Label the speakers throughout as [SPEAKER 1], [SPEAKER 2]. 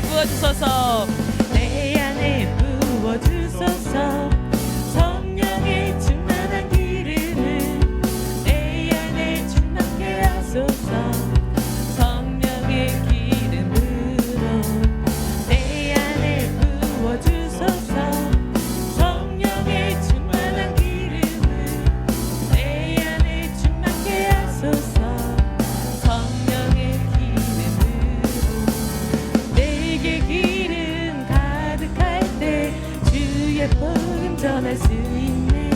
[SPEAKER 1] 부어주소서. 내 안에 부어주소서. 성령의 충만한 기름을 내 안에 충만케 하소서. 성령의 기름으로 내 안에 부어주소서. 성령의 충만한 기름을 내 안에 충만케 하소서. 복음 전할 수 있네.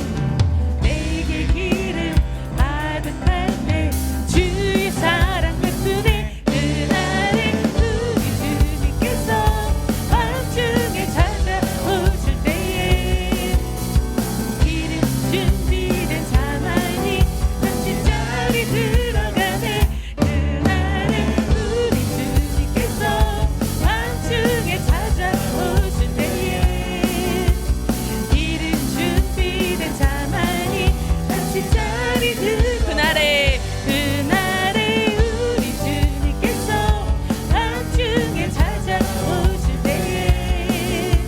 [SPEAKER 1] 내게 기름 가득할 때 주의 사랑 베푸네. 그날에 우리 주님께서 밤중에 찾아오실 때에 기름 준비된 자만이 같이 자리 들어가네. 그날에 우리 주님께서 밤중에 찾아오실 때에 그날에 우리 주님께서 밤중에 찾아오실 때에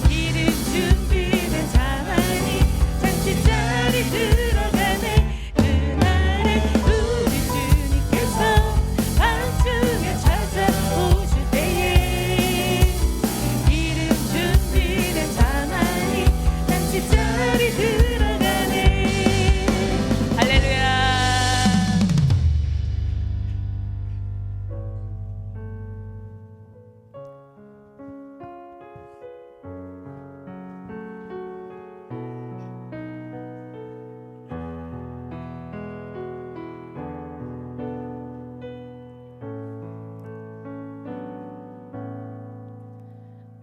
[SPEAKER 1] 기름 준비된 자만이 잔치 자리 들어가네. 그날에 우리 주님께서 밤중에 찾아오실 때에 기름 준비된 자만이 잔치 자리 들어가네.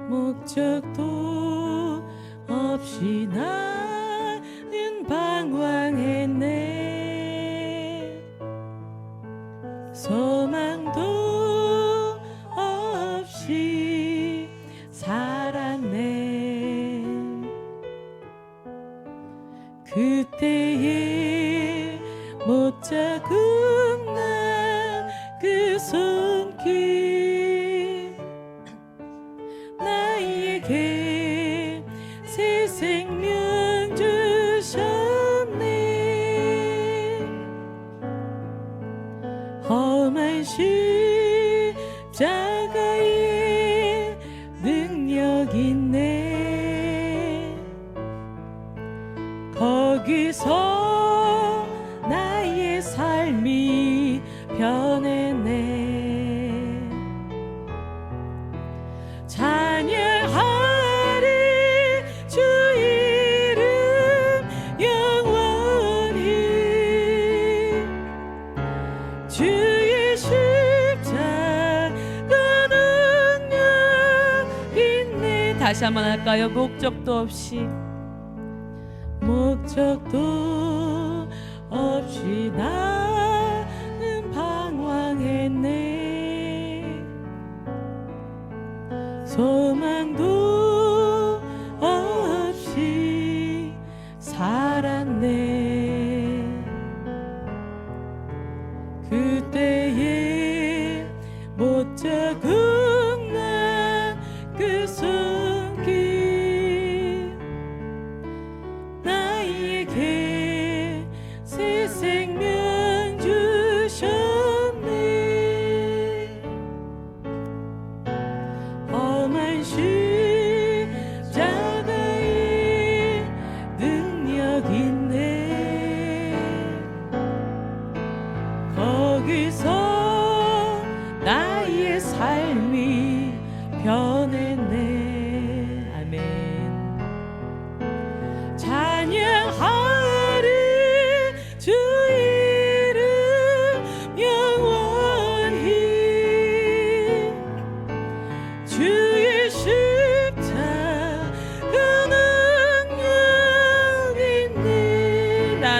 [SPEAKER 1] 목적도 없이 나는 방황했네. 소망도 없이 살았네. 그때에 못 잡은 나 그 손길 나에게 새 생명 주셨네. 험한 십자가에 능력 있네. 거기서 나의 삶이 변했네. 찬양하리 주 이름 영원히. 주의 십자가 능력 있네. 다시 한번 할까요? 목적도 없이 나는 방황했네. 소망도 없이 살았네. 그때에 못 잡은 나 그 손길 나에게 새 생명 주셨네. 험한 십자가에 능력 있네.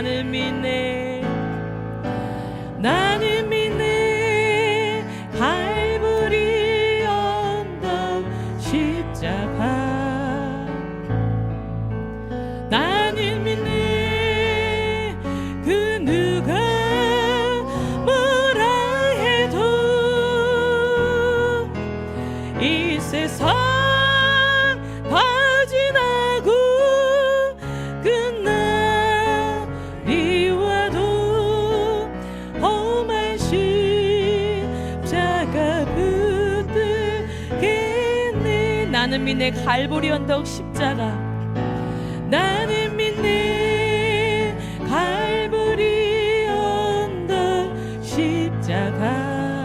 [SPEAKER 1] 나는 믿네. 나는 믿네. 갈보리 언덕 십자가. 나는 믿네. 그 누가 뭐라 해도 이 세상 다 지나고 끝날이 와도 험한 십자가 붙들겠네. 나는 믿네. 갈보리 언덕 십자가. 나는 믿네. 갈보리 언덕 십자가.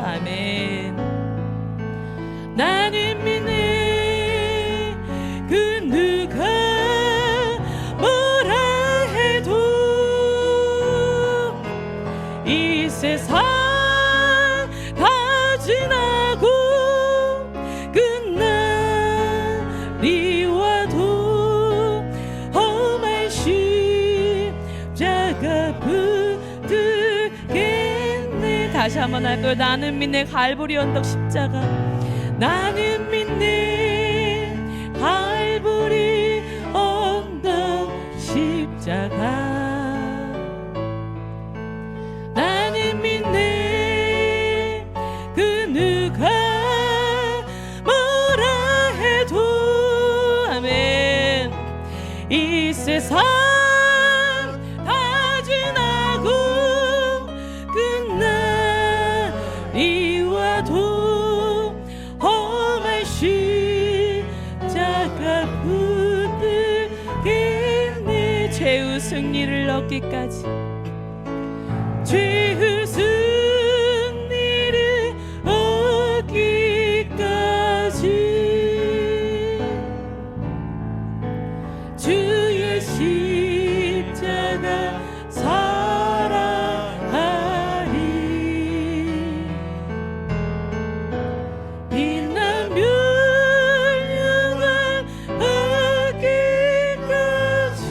[SPEAKER 1] 아멘. 나는 믿네. 그 누가 뭐라 해도 이 세상 다 지나고 끝날이 와도 험한 십자가 붙들겠네. 다시 한번 할까요? 나는 믿네. 갈보리 언덕 십자가. 나는 믿네. 갈보리 언덕 십자가. 나는 믿네. 그 누가 뭐라 해도 아멘. 이 세상 다 지나고 끝날이 와도 험한 십자가 붙들겠네. 죄의 승리를 얻기까지. 죄의 승리를 얻기까지 주의 십자가 사랑하리. 빛난 멸류관 얻기까지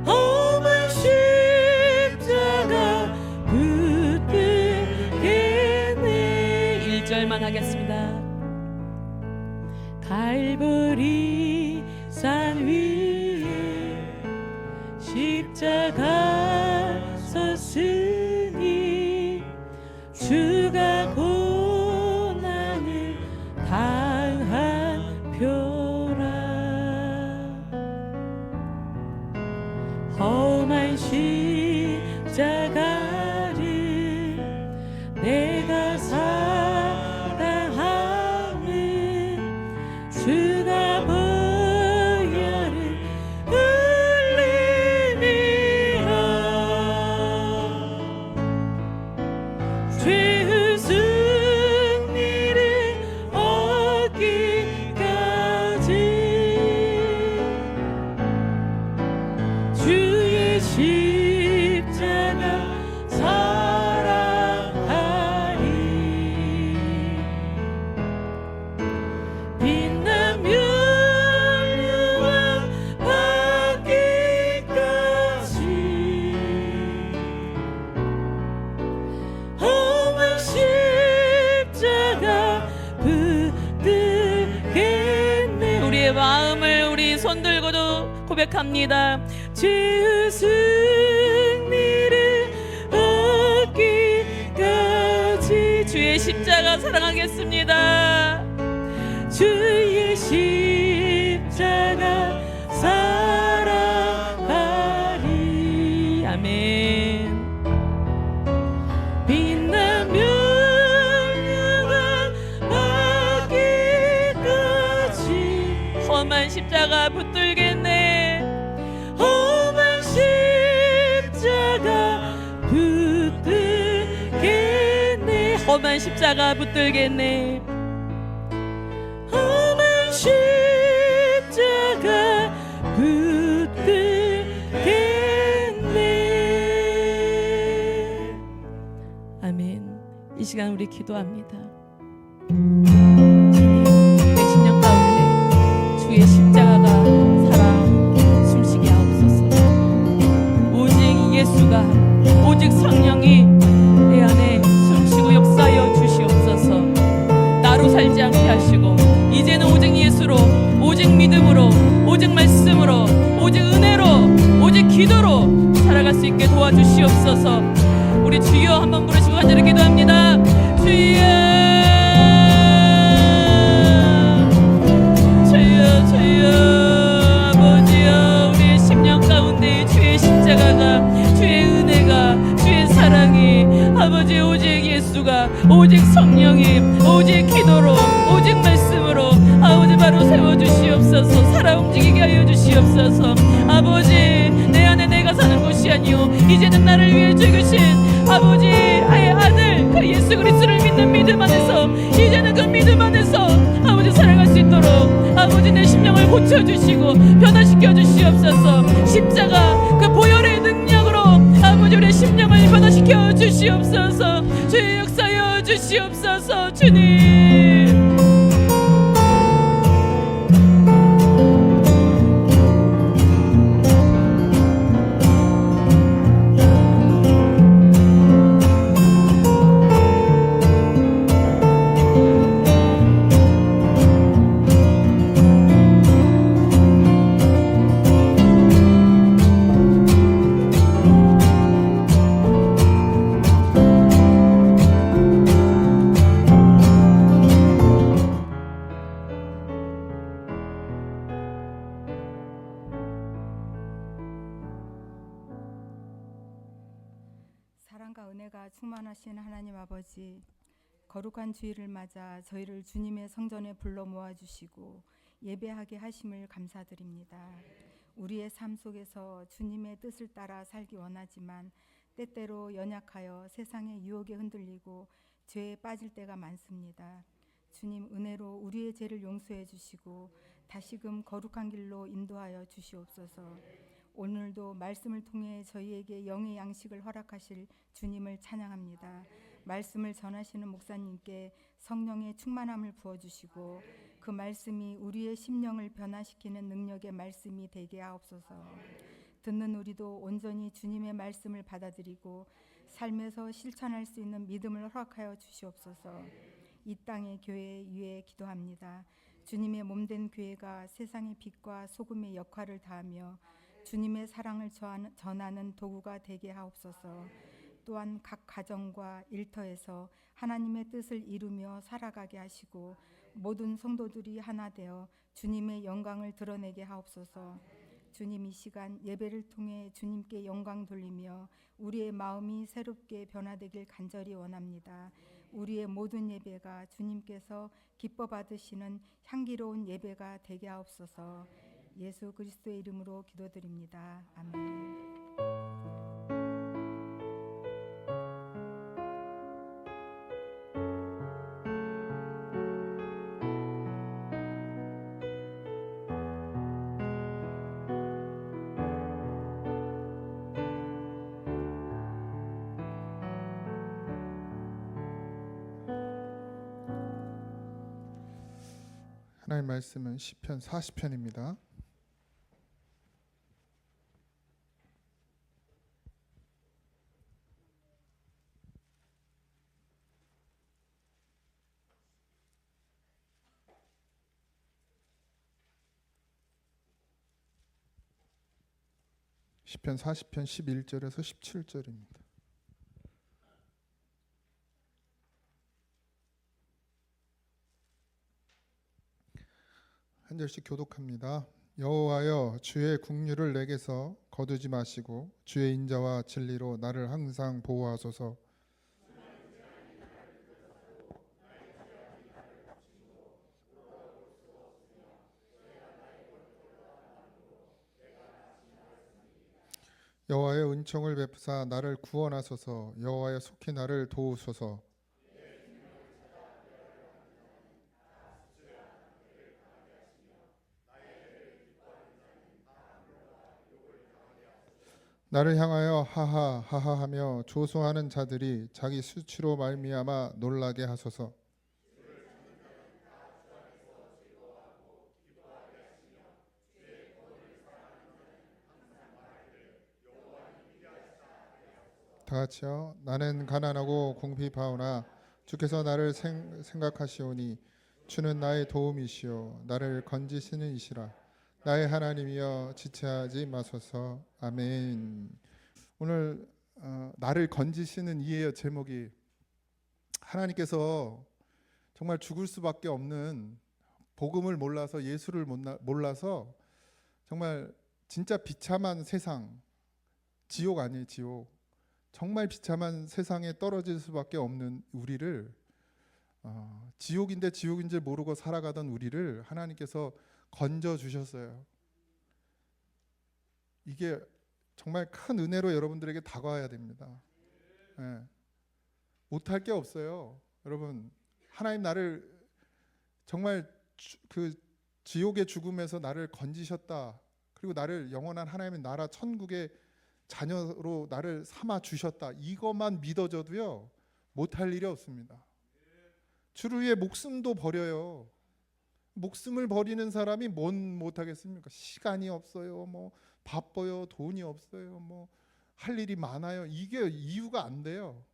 [SPEAKER 1] 험한 십자가 붙들겠네. 1절만 하겠습니다. 갈보리 산 위에 십자가 섰으니 주가 고난을 당한 표라. 험한 십자가를 내가 사랑하는 주가 보혈을 흘리니라. 죄의 승리를 얻기까지 주의 십자가 사랑하리. 빛난 멸류관 받기까지 험한 십자가 붙들겠네. 우리의 마음을 우리 손 들고도 고백합니다. 죄의 승리를 얻기까지 주의 십자가 사랑하겠습니다. 주의 십자가 사랑하리. 아멘. 빛난 멸류관 받기까지 험한 십자가 붙들겠네. 험한 십자가 붙들겠네. 험한 십자가 붙들겠네. 험한 십자가 붙들겠네. 아멘. 이 시간 우리 기도합니다. 주님, 내 심령 가운데 주의 십자가가 살아 믿음으로, 오직 말씀으로, 오직 은혜로, 오직 기도로 살아갈 수 있게 도와주시옵소서. 우리 주여 한번 부르시고 간절히 기도합니다. 주여, 주여, 주여. 아버지여, 우리의 심령 가운데 주의 십자가가, 주의 은혜가, 주의 사랑이, 아버지 오직 예수가, 오직 성령이, 오직 기도로, 오직 말씀으로 아버지 바로 세워주시옵소서. 살아 움직이게 하여 주시옵소서. 아버지, 내 안에 내가 사는 것이 아니요 이제는 나를 위해 죽으신 아버지의 아들 그 예수 그리스도를 믿는 믿음 안에서, 이제는 그 믿음 안에서 아버지 살아갈 수 있도록 아버지 내 심령을 고쳐주시고 변화시켜 주시옵소서. 십자가 그 보혈의 능력으로 아버지 우리의 심령을 변화시켜 주시옵소서. 주의 역사여 주시옵소서. 주님,
[SPEAKER 2] 사랑과 은혜가 충만하신 하나님 아버지, 거룩한 주일을 맞아 저희를 주님의 성전에 불러 모아주시고 예배하게 하심을 감사드립니다. 우리의 삶 속에서 주님의 뜻을 따라 살기 원하지만 때때로 연약하여 세상의 유혹에 흔들리고 죄에 빠질 때가 많습니다. 주님, 은혜로 우리의 죄를 용서해 주시고 다시금 거룩한 길로 인도하여 주시옵소서. 오늘도 말씀을 통해 저희에게 영의 양식을 허락하실 주님을 찬양합니다. 말씀을 전하시는 목사님께 성령의 충만함을 부어주시고 그 말씀이 우리의 심령을 변화시키는 능력의 말씀이 되게 하옵소서. 듣는 우리도 온전히 주님의 말씀을 받아들이고 삶에서 실천할 수 있는 믿음을 허락하여 주시옵소서. 이 땅의 교회 위에 기도합니다. 주님의 몸된 교회가 세상의 빛과 소금의 역할을 다하며 주님의 사랑을 전하는 도구가 되게 하옵소서. 또한 각 가정과 일터에서 하나님의 뜻을 이루며 살아가게 하시고 모든 성도들이 하나 되어 주님의 영광을 드러내게 하옵소서. 주님, 이 시간 예배를 통해 주님께 영광 돌리며 우리의 마음이 새롭게 변화되길 간절히 원합니다. 우리의 모든 예배가 주님께서 기뻐 받으시는 향기로운 예배가 되게 하옵소서. 예수 그리스도의 이름으로 기도드립니다. 아멘.
[SPEAKER 3] 하나님 말씀은 시편 40편입니다. 시편 40편 11절에서 17절입니다. 한 절씩 교독합니다. 여호와여, 주의 국류를 내게서 거두지 마시고 주의 인자와 진리로 나를 항상 보호하소서. 여호와의 은총을 베푸사 나를 구원하소서. 여호와의 속히 나를 도우소서. 나를 향하여 하하 하하하며 조소하는 자들이 자기 수치로 말미암아 놀라게 하소서. 다 같이요. 나는 가난하고 궁핍하오나 주께서 나를 생각하시오니 주는 나의 도움이시요 나를 건지시는 이시라. 나의 하나님이여 지체하지 마소서. 아멘. 오늘 나를 건지시는 이의 제목이, 하나님께서 정말 죽을 수밖에 없는, 복음을 몰라서 예수를 몰라서 정말 진짜 비참한 세상, 지옥 아니에요, 지옥. 정말 비참한 세상에 떨어질 수밖에 없는 우리를, 지옥인데 지옥인지 모르고 살아가던 우리를 하나님께서 건져 주셨어요. 이게 정말 큰 은혜로 여러분들에게 다가와야 됩니다. 예. 못할 게 없어요. 여러분, 하나님 나를 정말 그 지옥의 죽음에서 나를 건지셨다. 그리고 나를 영원한 하나님의 나라 천국의 자녀로 나를 삼아 주셨다. 이것만 믿어져도요, 못할 일이 없습니다. 주를 위해 목숨도 버려요. 목숨을 버리는 사람이 뭔 못하겠습니까? 시간이 없어요, 뭐 바빠요, 돈이 없어요, 뭐 할 일이 많아요. 이게 이유가 안 돼요.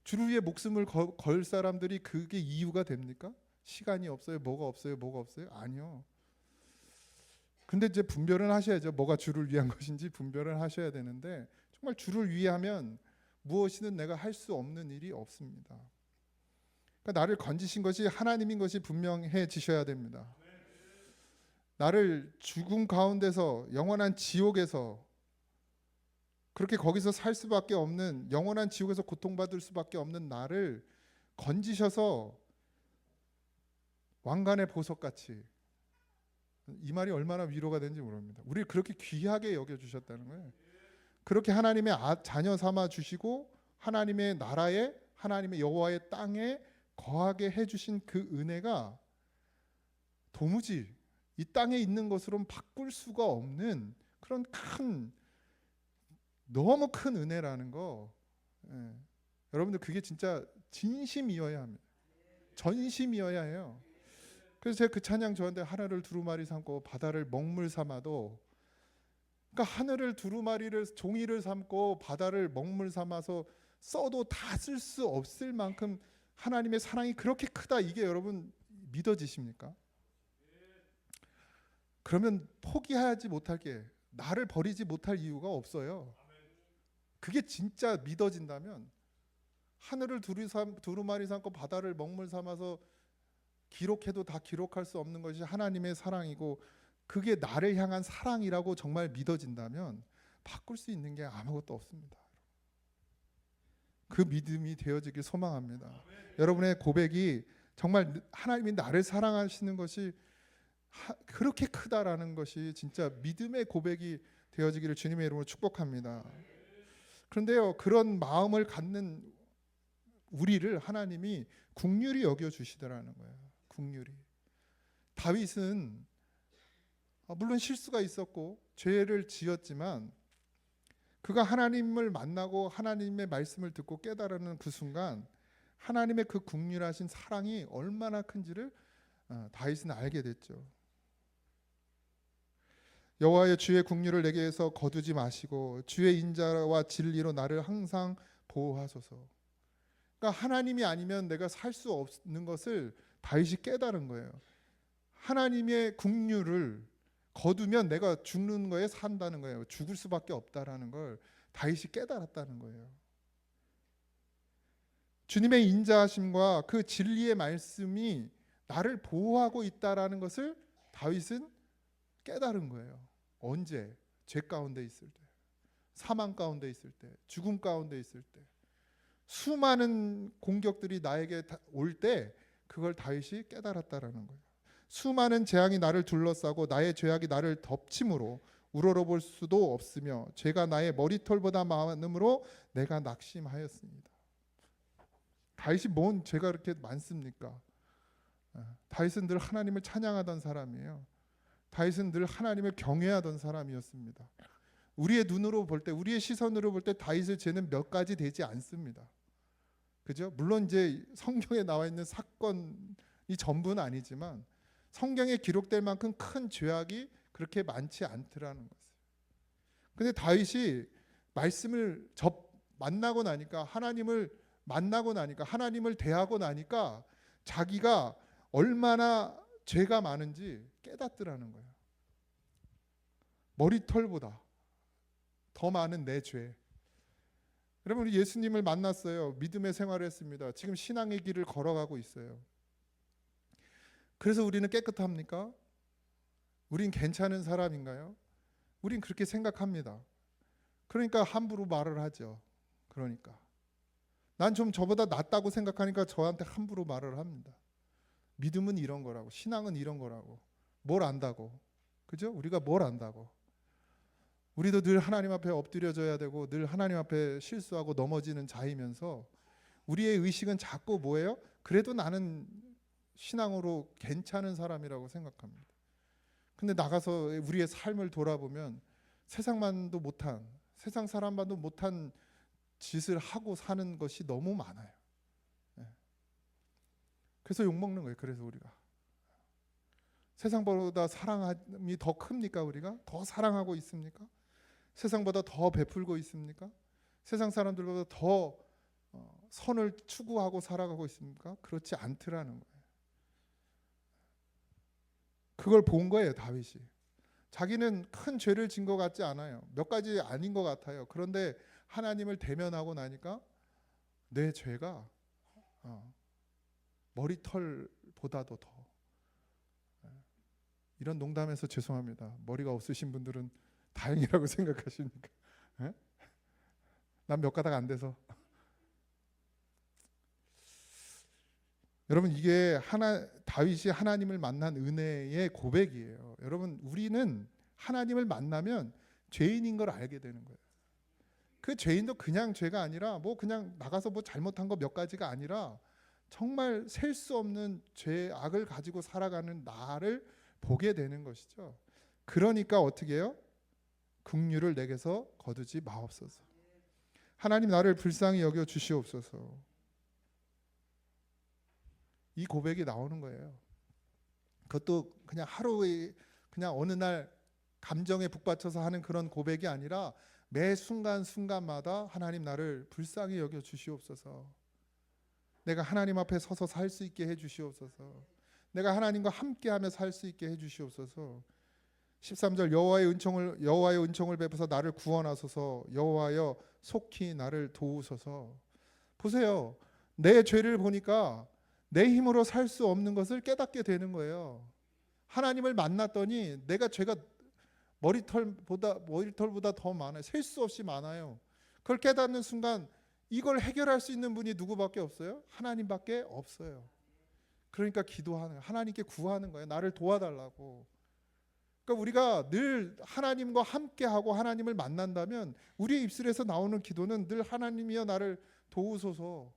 [SPEAKER 3] 주를 위해 목숨을 걸 사람들이 그게 이유가 됩니까? 시간이 없어요, 뭐가 없어요, 뭐가 없어요? 아니요. 근데 이제 분별은 하셔야죠. 뭐가 주를 위한 것인지 분별을 하셔야 되는데, 정말 주를 위하면 무엇이든 내가 할 수 없는 일이 없습니다. 그러니까 나를 건지신 것이 하나님인 것이 분명해지셔야 됩니다. 나를 죽음 가운데서, 영원한 지옥에서, 그렇게 거기서 살 수밖에 없는, 영원한 지옥에서 고통받을 수밖에 없는 나를 건지셔서 왕관의 보석같이, 이 말이 얼마나 위로가 되는지 모릅니다. 우리를 그렇게 귀하게 여겨주셨다는 거예요. 그렇게 하나님의 자녀 삼아 주시고 하나님의 나라에, 하나님의 여호와의 땅에 거하게 해주신 그 은혜가 도무지 이 땅에 있는 것으로는 바꿀 수가 없는 그런 큰, 너무 큰 은혜라는 거. 예. 여러분들 그게 진짜 진심이어야 합니다. 전심이어야 해요. 그래서 제가 그 찬양 저한테, 하늘을 두루마리 삼고 바다를 먹물 삼아도, 그러니까 하늘을 두루마리를, 종이를 삼고 바다를 먹물 삼아서 써도 다 쓸 수 없을 만큼 하나님의 사랑이 그렇게 크다. 이게 여러분 믿어지십니까? 그러면 포기하지 못할 게, 나를 버리지 못할 이유가 없어요. 그게 진짜 믿어진다면, 하늘을 두루마리 삼고 바다를 먹물 삼아서 기록해도 다 기록할 수 없는 것이 하나님의 사랑이고, 그게 나를 향한 사랑이라고 정말 믿어진다면 바꿀 수 있는 게 아무것도 없습니다. 그 믿음이 되어지길 소망합니다. 여러분의 고백이 정말 하나님이 나를 사랑하시는 것이 그렇게 크다라는 것이 진짜 믿음의 고백이 되어지기를 주님의 이름으로 축복합니다. 그런데요, 그런 마음을 갖는 우리를 하나님이 긍휼히 여겨 주시더라는 거예요. 긍휼히. 다윗은 물론 실수가 있었고 죄를 지었지만, 그가 하나님을 만나고 하나님의 말씀을 듣고 깨달은 그 순간 하나님의 그 긍휼하신 사랑이 얼마나 큰지를 다윗은 알게 됐죠. 여호와여, 주의 긍휼을 내게서 거두지 마시고 주의 인자와 진리로 나를 항상 보호하소서. 그러니까 하나님이 아니면 내가 살 수 없는 것을 다윗이 깨달은 거예요. 하나님의 긍휼을 거두면 내가 죽는 거에 산다는 거예요. 죽을 수밖에 없다라는 걸 다윗이 깨달았다는 거예요. 주님의 인자하심과 그 진리의 말씀이 나를 보호하고 있다라는 것을 다윗은 깨달은 거예요. 언제? 죄 가운데 있을 때, 사망 가운데 있을 때, 죽음 가운데 있을 때, 수많은 공격들이 나에게 올 때 그걸 다윗이 깨달았다라는 거예요. 수많은 재앙이 나를 둘러싸고 나의 죄악이 나를 덮침으로 우러러볼 수도 없으며 죄가 나의 머리털보다 많음으로 내가 낙심하였습니다. 다윗이 뭔 죄가 그렇게 많습니까? 다윗은 늘 하나님을 찬양하던 사람이에요. 다윗은 늘 하나님을 경외하던 사람이었습니다. 우리의 눈으로 볼 때, 우리의 시선으로 볼 때 다윗의 죄는 몇 가지 되지 않습니다. 그죠? 물론 이제 성경에 나와 있는 사건이 전부는 아니지만 성경에 기록될 만큼 큰 죄악이 그렇게 많지 않더라는 것을. 근데 다윗이 말씀을 만나고 나니까, 하나님을 만나고 나니까, 하나님을 대하고 나니까 자기가 얼마나 죄가 많은지 깨닫더라는 거예요. 머리털보다 더 많은 내 죄. 여러분, 우리 예수님을 만났어요. 믿음의 생활을 했습니다. 지금 신앙의 길을 걸어가고 있어요. 그래서 우리는 깨끗합니까? 우린 괜찮은 사람인가요? 우린 그렇게 생각합니다. 그러니까 함부로 말을 하죠. 그러니까 난 좀 저보다 낫다고 생각하니까 저한테 함부로 말을 합니다. 믿음은 이런 거라고, 신앙은 이런 거라고, 뭘 안다고, 그죠? 우리가 뭘 안다고. 우리도 늘 하나님 앞에 엎드려져야 되고 늘 하나님 앞에 실수하고 넘어지는 자이면서 우리의 의식은 자꾸 뭐예요? 그래도 나는 신앙으로 괜찮은 사람이라고 생각합니다. 근데 나가서 우리의 삶을 돌아보면 세상 사람만도 못한 짓을 하고 사는 것이 너무 많아요. 그래서 욕먹는 거예요. 그래서 우리가 세상보다 사랑함이 더 큽니까? 우리가 더 사랑하고 있습니까? 세상보다 더 베풀고 있습니까? 세상 사람들보다 더 선을 추구하고 살아가고 있습니까? 그렇지 않더라는 거예요. 그걸 본 거예요, 다윗이. 자기는 큰 죄를 진 것 같지 않아요. 몇 가지 아닌 것 같아요. 그런데 하나님을 대면하고 나니까 내 죄가 머리털보다도 더. 이런 농담에서 죄송합니다. 머리가 없으신 분들은 다행이라고 생각하십니까? 난 몇 가닥 안 돼서. 여러분, 이게 다윗이 하나님을 만난 은혜의 고백이에요. 여러분, 우리는 하나님을 만나면 죄인인 걸 알게 되는 거예요. 그 죄인도 그냥 죄가 아니라 뭐 그냥 나가서 뭐 잘못한 거 몇 가지가 아니라 정말 셀 수 없는 죄악을 가지고 살아가는 나를 보게 되는 것이죠. 그러니까 어떻게 해요? 긍휼을 내게서 거두지 마옵소서. 하나님, 나를 불쌍히 여겨 주시옵소서. 이 고백이 나오는 거예요. 그것도 그냥 하루에 그냥 어느 날 감정에 북받쳐서 하는 그런 고백이 아니라 매 순간순간마다 하나님, 나를 불쌍히 여겨 주시옵소서. 내가 하나님 앞에 서서 살 수 있게 해 주시옵소서. 내가 하나님과 함께하며 살 수 있게 해 주시옵소서. 13절 여호와의 은총을 베푸사 나를 구원하소서. 여호와여 속히 나를 도우소서. 보세요. 내 죄를 보니까 내 힘으로 살 수 없는 것을 깨닫게 되는 거예요. 하나님을 만났더니 내가 죄가 머리털보다 더 많아요. 셀 수 없이 많아요. 그걸 깨닫는 순간 이걸 해결할 수 있는 분이 누구밖에 없어요? 하나님밖에 없어요. 그러니까 기도하는 거예요. 하나님께 구하는 거예요. 나를 도와달라고. 그러니까 우리가 늘 하나님과 함께하고 하나님을 만난다면 우리의 입술에서 나오는 기도는 늘 하나님이여 나를 도우소서.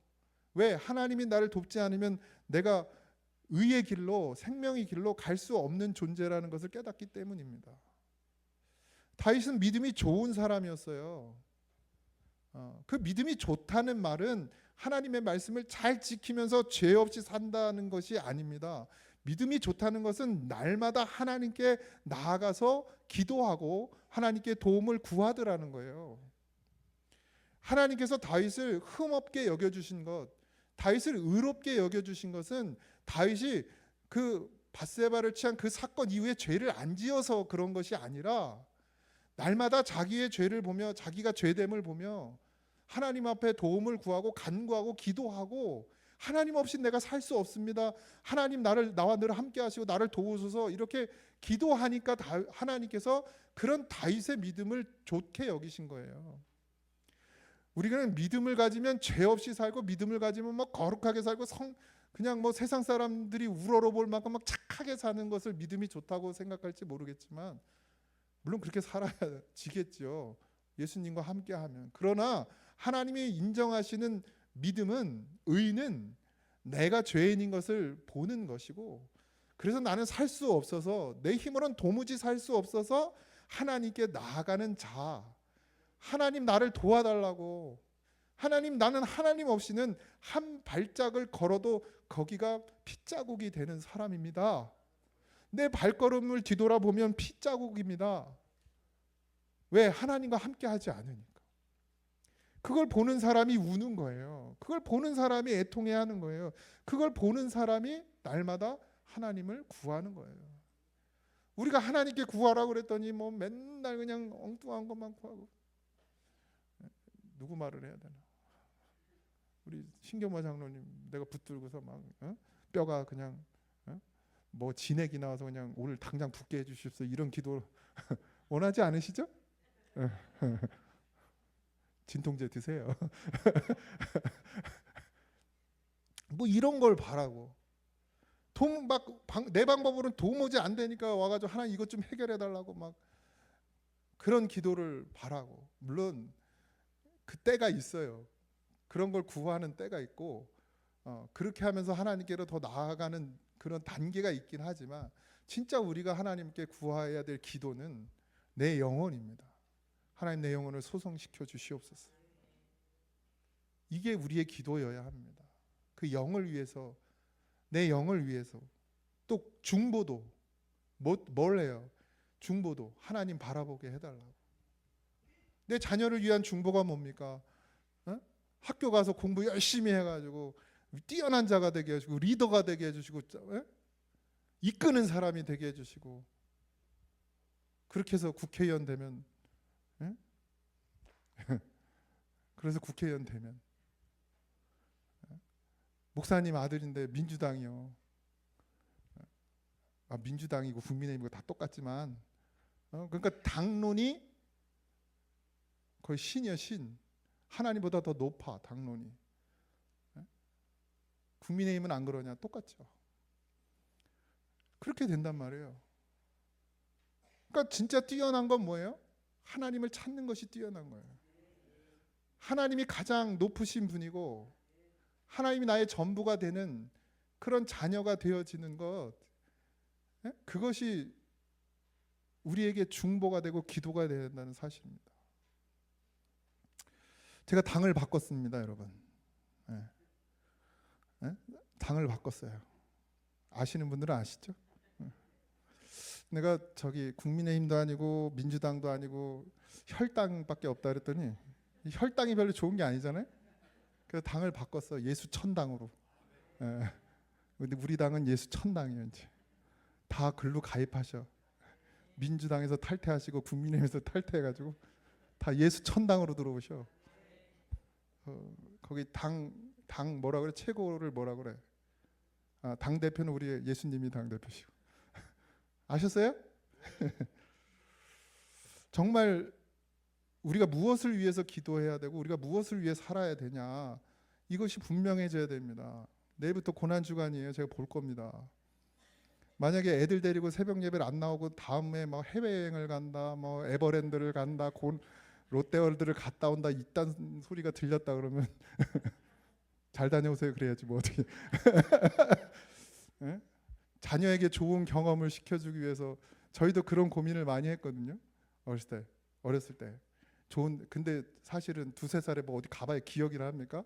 [SPEAKER 3] 왜? 하나님이 나를 돕지 않으면 내가 의의 길로, 생명의 길로 갈 수 없는 존재라는 것을 깨닫기 때문입니다. 다윗은 믿음이 좋은 사람이었어요. 그 믿음이 좋다는 말은 하나님의 말씀을 잘 지키면서 죄 없이 산다는 것이 아닙니다. 믿음이 좋다는 것은 날마다 하나님께 나아가서 기도하고 하나님께 도움을 구하더라는 거예요. 하나님께서 다윗을 흠없게 여겨주신 것, 다윗을 의롭게 여겨주신 것은 다윗이 그 밧세바를 취한 그 사건 이후에 죄를 안 지어서 그런 것이 아니라 날마다 자기의 죄를 보며 자기가 죄됨을 보며 하나님 앞에 도움을 구하고 간구하고 기도하고 하나님 없이 내가 살 수 없습니다. 하나님 나와 늘 함께 하시고 나를 도우소서 이렇게 기도하니까 하나님께서 그런 다윗의 믿음을 좋게 여기신 거예요. 우리는 믿음을 가지면 죄 없이 살고 믿음을 가지면 막 거룩하게 살고 그냥 뭐 세상 사람들이 우러러볼 만큼 막 착하게 사는 것을 믿음이 좋다고 생각할지 모르겠지만 물론 그렇게 살아야지겠죠. 예수님과 함께하면. 그러나 하나님이 인정하시는 믿음은, 의는 내가 죄인인 것을 보는 것이고, 그래서 나는 살 수 없어서, 내 힘으로는 도무지 살 수 없어서 하나님께 나아가는 자, 하나님 나를 도와달라고, 하나님 나는 하나님 없이는 한 발짝을 걸어도 거기가 핏자국이 되는 사람입니다. 내 발걸음을 뒤돌아보면 핏자국입니다. 왜? 하나님과 함께 하지 않으니까. 그걸 보는 사람이 우는 거예요. 그걸 보는 사람이 애통해야 하는 거예요. 그걸 보는 사람이 날마다 하나님을 구하는 거예요. 우리가 하나님께 구하라고 그랬더니 뭐 맨날 그냥 엉뚱한 것만 구하고. 누구 말을 해야 되나? 우리 신경마 장로님 내가 붙들고서 막 뼈가 그냥 뭐 진액이 나와서 그냥 오늘 당장 붓게 해주십시오 이런 기도 원하지 않으시죠? 진통제 드세요. 뭐 이런 걸 바라고 내 방법으로는 도무지 안 되니까 와가지고 하나님 이것 좀 해결해 달라고 막 그런 기도를 바라고. 물론 그 때가 있어요. 그런 걸 구하는 때가 있고 그렇게 하면서 하나님께로 더 나아가는 그런 단계가 있긴 하지만 진짜 우리가 하나님께 구해야 될 기도는 내 영혼입니다. 하나님 내 영혼을 소성시켜 주시옵소서. 이게 우리의 기도여야 합니다. 그 영을 위해서 내 영을 위해서 또 중보도 뭘 해요? 중보도 하나님 바라보게 해달라고. 내 자녀를 위한 중보가 뭡니까? 학교 가서 공부 열심히 해가지고 뛰어난 자가 되게 해주시고 리더가 되게 해주시고 이끄는 사람이 되게 해주시고 그렇게 해서 국회의원 되면 그래서 국회의원 되면 목사님 아들인데 민주당이요. 민주당이고 국민의힘이고 다 똑같지만 그러니까 당론이 거의 신이야 신. 하나님보다 더 높아 당론이. 국민의힘은 안 그러냐? 똑같죠. 그렇게 된단 말이에요. 그러니까 진짜 뛰어난 건 뭐예요? 하나님을 찾는 것이 뛰어난 거예요. 하나님이 가장 높으신 분이고 하나님이 나의 전부가 되는 그런 자녀가 되어지는 것, 그것이 우리에게 중보가 되고 기도가 되어야 된다는 사실입니다. 제가 당을 바꿨습니다, 여러분. 당을 바꿨어요. 아시는 분들은 아시죠? 내가 저기 국민의힘도 아니고 민주당도 아니고 혈당밖에 없다 그랬더니 혈당이 별로 좋은 게 아니잖아요. 그래서 당을 바꿨어. 예수천당으로. 근데 우리 당은 예수천당이에요. 이제 다 글로 가입하셔. 민주당에서 탈퇴하시고 국민의힘에서 탈퇴해가지고 다 예수천당으로 들어오셔. 거기 당 뭐라 그래? 최고를 뭐라 그래? 당 대표는 우리 예수님이 당 대표시고. 아셨어요? 정말 우리가 무엇을 위해서 기도해야 되고 우리가 무엇을 위해 살아야 되냐, 이것이 분명해져야 됩니다. 내일부터 고난주간이에요. 제가 볼 겁니다. 만약에 애들 데리고 새벽 예배를 안 나오고 다음에 막 해외여행을 간다, 뭐 에버랜드를 간다, 롯데월드를 갔다 온다 이딴 소리가 들렸다 그러면 잘 다녀오세요 그래야지 뭐 어떻게. 자녀에게 좋은 경험을 시켜주기 위해서 저희도 그런 고민을 많이 했거든요. 어렸을 때. 근데 사실은 2-3살에 뭐 어디 가봐야 기억이라 합니까?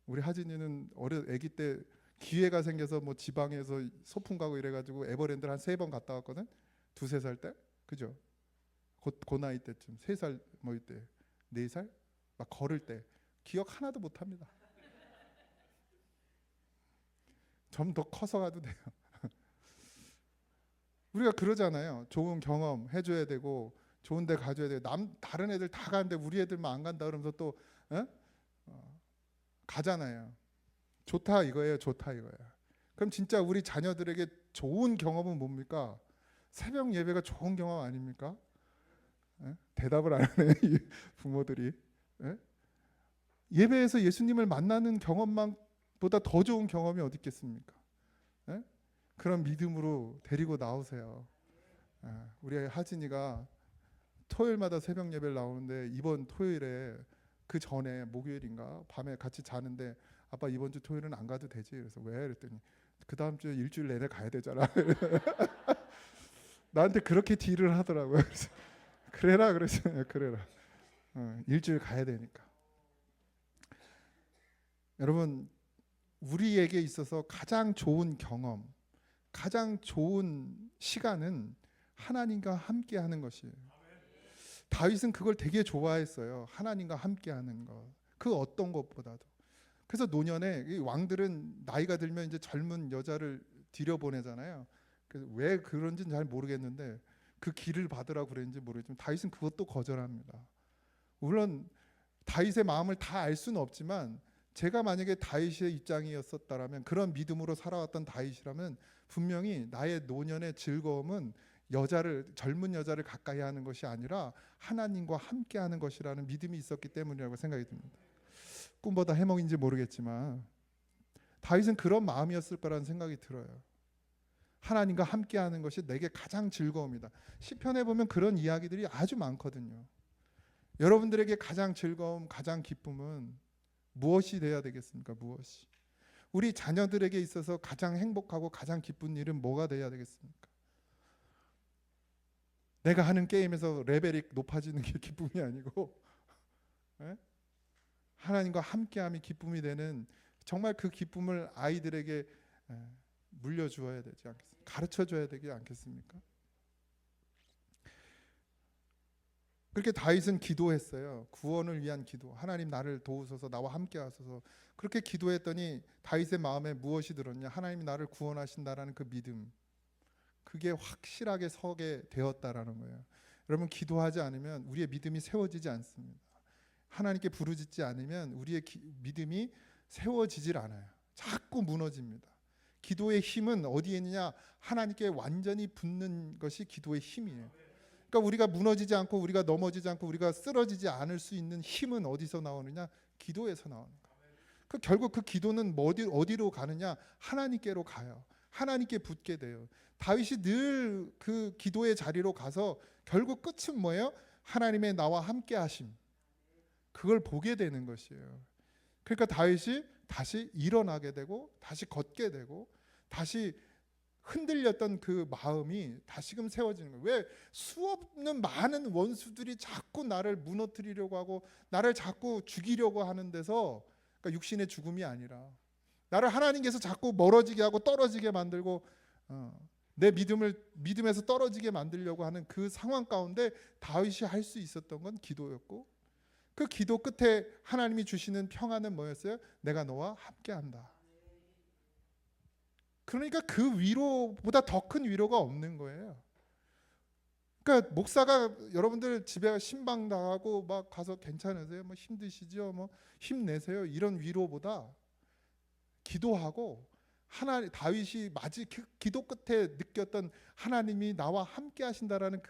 [SPEAKER 3] 우리 하진이는 아기 때 기회가 생겨서 뭐 지방에서 소풍 가고 이래가지고 에버랜드를 한 3번 갔다 왔거든. 2-3살 때, 그죠? 그 나이 때쯤 3살 뭐 이때 4살 막 걸을 때 기억 하나도 못 합니다. 좀 더 커서 가도 돼요. 우리가 그러잖아요. 좋은 경험 해줘야 되고 좋은 데 가줘야 되고 다른 애들 다 가는데 우리 애들만 안 간다 그러면서 또 가잖아요. 좋다 이거예요. 좋다 이거야. 그럼 진짜 우리 자녀들에게 좋은 경험은 뭡니까? 새벽 예배가 좋은 경험 아닙니까? 대답을 안 하네 부모들이. 예배에서 예수님을 만나는 경험만 보다 더 좋은 경험이 어디 있겠습니까? 그런 믿음으로 데리고 나오세요. 우리 하진이가 토요일마다 새벽 예배를 나오는데 이번 토요일에 그 전에 목요일인가 밤에 같이 자는데 아빠 이번 주 토요일은 안 가도 되지? 그래서 왜? 그랬더니 그 다음 주 일주일 내내 가야 되잖아. 나한테 그렇게 딜을 하더라고요. 그래서 그래라 그랬어요. 그래라. 일주일 가야 되니까. 여러분, 우리에게 있어서 가장 좋은 경험, 가장 좋은 시간은 하나님과 함께 하는 것이에요. 다윗은 그걸 되게 좋아했어요. 하나님과 함께 하는 것. 그 어떤 것보다도. 그래서 노년에 이 왕들은 나이가 들면 이제 젊은 여자를 들여보내잖아요. 그래서 왜 그런지는 잘 모르겠는데 그 길을 받으라고 그랬는지 모르겠지만 다윗은 그것도 거절합니다. 물론 다윗의 마음을 다 알 수는 없지만 제가 만약에 다윗의 입장이었었다라면, 그런 믿음으로 살아왔던 다윗이라면 분명히 나의 노년의 즐거움은 젊은 여자를 가까이 하는 것이 아니라 하나님과 함께 하는 것이라는 믿음이 있었기 때문이라고 생각이 듭니다. 꿈보다 해몽인지 모르겠지만 다윗은 그런 마음이었을 거라는 생각이 들어요. 하나님과 함께 하는 것이 내게 가장 즐거움이다. 시편에 보면 그런 이야기들이 아주 많거든요. 여러분들에게 가장 즐거움, 가장 기쁨은 무엇이 돼야 되겠습니까? 무엇이? 우리 자녀들에게 있어서 가장 행복하고 가장 기쁜 일은 뭐가 돼야 되겠습니까? 내가 하는 게임에서 레벨이 높아지는 게 기쁨이 아니고 하나님과 함께함이 기쁨이 되는, 정말 그 기쁨을 아이들에게 물려주어야 되지 않겠습니까? 가르쳐줘야 되지 않겠습니까? 그렇게 다윗은 기도했어요. 구원을 위한 기도. 하나님 나를 도우소서, 나와 함께 하소서. 그렇게 기도했더니 다윗의 마음에 무엇이 들었냐? 하나님이 나를 구원하신다라는 그 믿음, 그게 확실하게 서게 되었다라는 거예요. 여러분, 기도하지 않으면 우리의 믿음이 세워지지 않습니다. 하나님께 부르짖지 않으면 우리의 믿음이 세워지질 않아요. 자꾸 무너집니다. 기도의 힘은 어디에 있느냐? 하나님께 완전히 붙는 것이 기도의 힘이에요. 그러니까 우리가 무너지지 않고, 우리가 넘어지지 않고, 우리가 쓰러지지 않을 수 있는 힘은 어디서 나오느냐? 기도에서 나오는 거예요. 결국 그 기도는 어디로 가느냐? 하나님께로 가요. 하나님께 붙게 돼요. 다윗이 늘 그 기도의 자리로 가서 결국 끝은 뭐예요? 하나님의 나와 함께 하심, 그걸 보게 되는 것이에요. 그러니까 다윗이 다시 일어나게 되고, 다시 걷게 되고, 다시 흔들렸던 그 마음이 다시금 세워지는 거예요. 왜? 수없는 많은 원수들이 자꾸 나를 무너뜨리려고 하고 나를 자꾸 죽이려고 하는 데서, 그러니까 육신의 죽음이 아니라 나를 하나님께서 자꾸 멀어지게 하고 떨어지게 만들고 내 믿음에서 떨어지게 만들려고 하는 그 상황 가운데 다윗이 할 수 있었던 건 기도였고, 그 기도 끝에 하나님이 주시는 평안은 뭐였어요? 내가 너와 함께한다. 그러니까 그 위로보다 더 큰 위로가 없는 거예요. 그러니까 목사가 여러분들 집에 신방 당하고 막 가서 괜찮으세요? 뭐 힘드시죠? 뭐 힘내세요? 이런 위로보다 기도하고 다윗이 기도 끝에 느꼈던 하나님이 나와 함께 하신다라는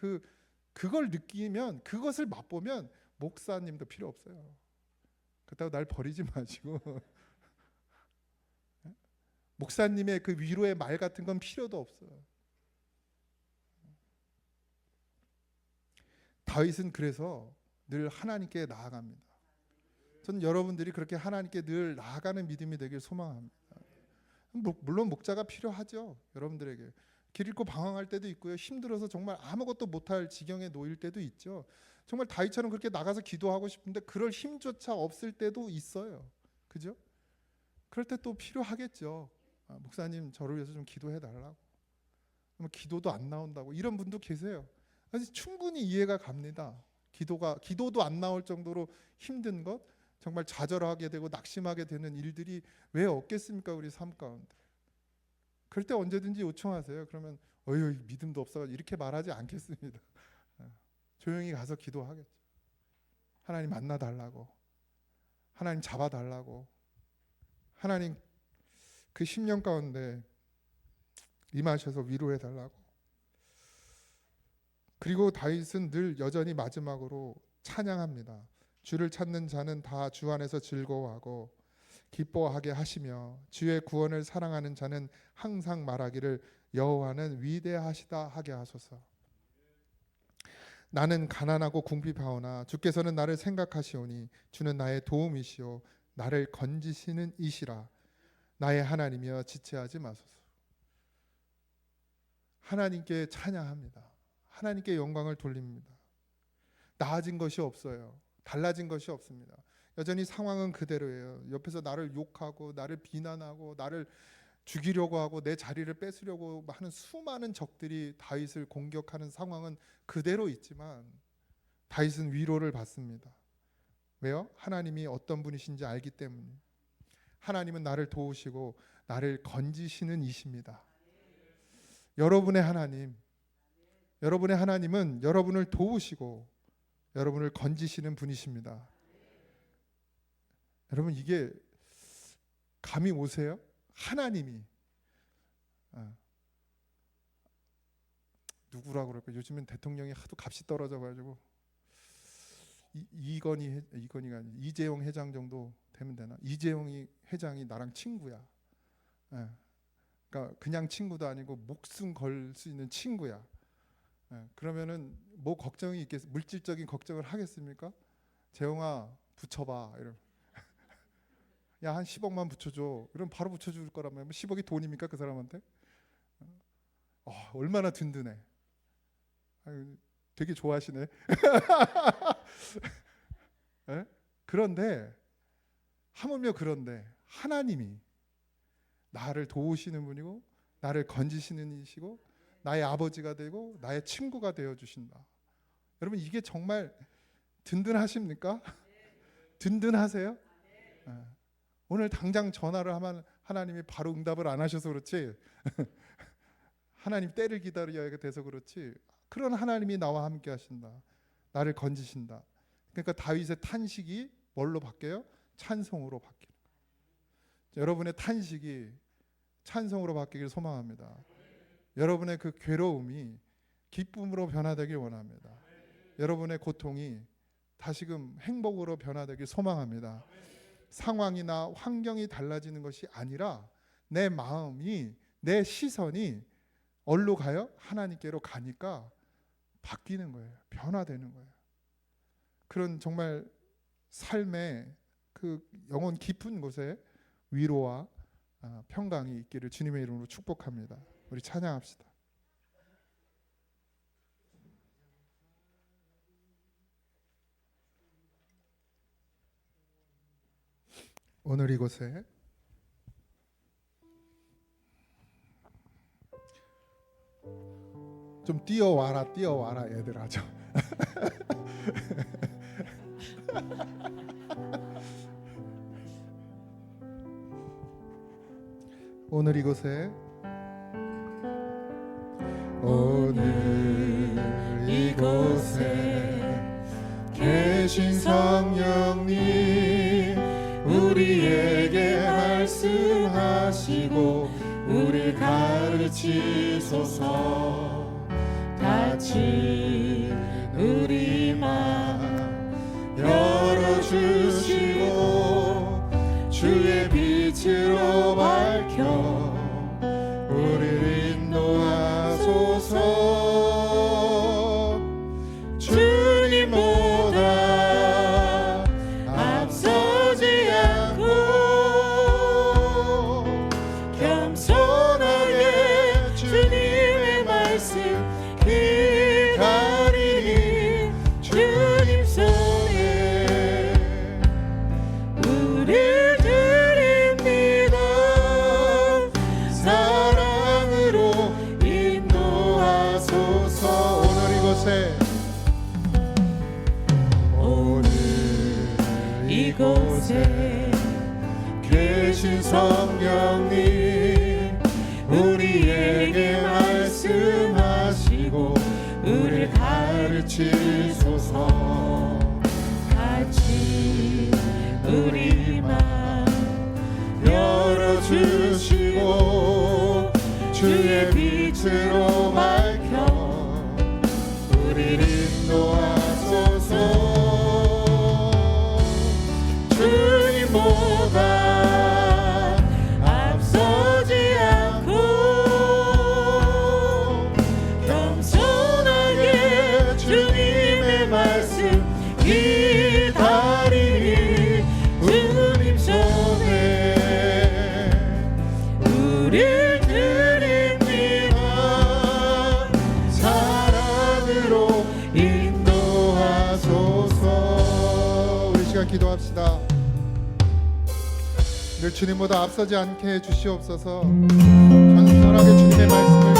[SPEAKER 3] 그걸 느끼면, 그것을 맛보면 목사님도 필요 없어요. 그렇다고 날 버리지 마시고 목사님의 그 위로의 말 같은 건 필요도 없어요. 다윗은 그래서 늘 하나님께 나아갑니다. 저는 여러분들이 그렇게 하나님께 늘 나아가는 믿음이 되길 소망합니다. 물론 목자가 필요하죠. 여러분들에게 길 잃고 방황할 때도 있고요, 힘들어서 정말 아무것도 못할 지경에 놓일 때도 있죠. 정말 다윗처럼 그렇게 나가서 기도하고 싶은데 그럴 힘조차 없을 때도 있어요. 그죠? 그럴 때 또 필요하겠죠. 목사님 저를 위해서 좀 기도해 달라고. 기도도 안 나온다고 이런 분도 계세요. 충분히 이해가 갑니다. 기도도 안 나올 정도로 힘든 것, 정말 좌절하게 되고 낙심하게 되는 일들이 왜 없겠습니까? 우리 삶 가운데. 그럴 때 언제든지 요청하세요. 그러면 어휴 믿음도 없어 이렇게 말하지 않겠습니다. 조용히 가서 기도하겠죠. 하나님 만나달라고, 하나님 잡아달라고, 하나님 그 10년 가운데 임하셔서 위로해달라고. 그리고 다윗은 늘 여전히 마지막으로 찬양합니다. 주를 찾는 자는 다 주 안에서 즐거워하고 기뻐하게 하시며 주의 구원을 사랑하는 자는 항상 말하기를 여호와는 위대하시다 하게 하소서. 나는 가난하고 궁핍하오나 주께서는 나를 생각하시오니 주는 나의 도움이시오 나를 건지시는 이시라. 나의 하나님이여 지체하지 마소서. 하나님께 찬양합니다. 하나님께 영광을 돌립니다. 나아진 것이 없어요. 달라진 것이 없습니다. 여전히 상황은 그대로예요. 옆에서 나를 욕하고 나를 비난하고 나를 죽이려고 하고 내 자리를 뺏으려고 하는 수많은 적들이 다윗을 공격하는 상황은 그대로 있지만 다윗은 위로를 받습니다. 왜요? 하나님이 어떤 분이신지 알기 때문에. 하나님은 나를 도우시고 나를 건지시는 이십니다. 여러분의 하나님, 여러분의 하나님은 여러분을 도우시고 여러분을 건지시는 분이십니다. 여러분 이게 감이 오세요? 하나님이 누구라고 그럴까? 요즘엔 대통령이 하도 값이 떨어져가지고 이건희가 아니라 이재용 회장 정도 되면 되나? 이재용이 회장이 나랑 친구야. 그러니까 그냥 친구도 아니고 목숨 걸 수 있는 친구야. 그러면은 뭐 걱정이 있겠? 물질적인 걱정을 하겠습니까? 재용아 붙여봐. 이러. 야 한 10억만 붙여줘. 그럼 바로 붙여줄 거라면 10억이 돈입니까 그 사람한테? 얼마나 든든해. 되게 좋아하시네. 그런데 하물며 그런데 하나님이 나를 도우시는 분이고 나를 건지시는 이시고 나의 아버지가 되고 나의 친구가 되어 주신다. 여러분 이게 정말 든든하십니까? 든든하세요? 오늘 당장 전화를 하면 하나님이 바로 응답을 안 하셔서 그렇지 하나님 때를 기다려야 돼서 그렇지 그런 하나님이 나와 함께 하신다. 나를 건지신다. 그러니까 다윗의 탄식이 뭘로 바뀌어요? 찬송으로 바뀌는 거예요. 여러분의 탄식이 찬송으로 바뀌기를 소망합니다. 여러분의 그 괴로움이 기쁨으로 변화되길 원합니다. 여러분의 고통이 다시금 행복으로 변화되길 소망합니다. 상황이나 환경이 달라지는 것이 아니라 내 마음이 내 시선이 어디로 가요? 하나님께로 가니까 바뀌는 거예요. 변화되는 거예요. 그런 정말 삶의 그 영혼 깊은 곳에 위로와 평강이 있기를 주님의 이름으로 축복합니다. 우리 찬양합시다. 오늘 이곳에 좀 뛰어와라 얘들아 좀. 오늘 이곳에 계신 성령님 우리에게 말씀하시고 우리 가르치소서. 닫힌 우리 마음 열어주시고 주의 빛으로 밝혀 우리를 인도하소서. 주님보다 앞서지 않고 겸손하게 주님의 말씀 기다리니 주님 손에 우릴 드립니다. 사랑으로 인도하소서. 오늘 이곳에 계신 성령님 우리에게 말씀하시고 우리를 가르치소서. 같이 우리 마음 열어주시고 주의 빛으로 밝혀 우리를 인도하소서. 주님보다 앞서지 않고 겸손하게 주님의 말씀 기다리니 주님 손에 우릴 드립니다. 사랑으로 인도하소서. 우리 시간 기도합시다. 늘 주님보다 앞서지 않게 해주시옵소서. 겸손하게 주님의 말씀을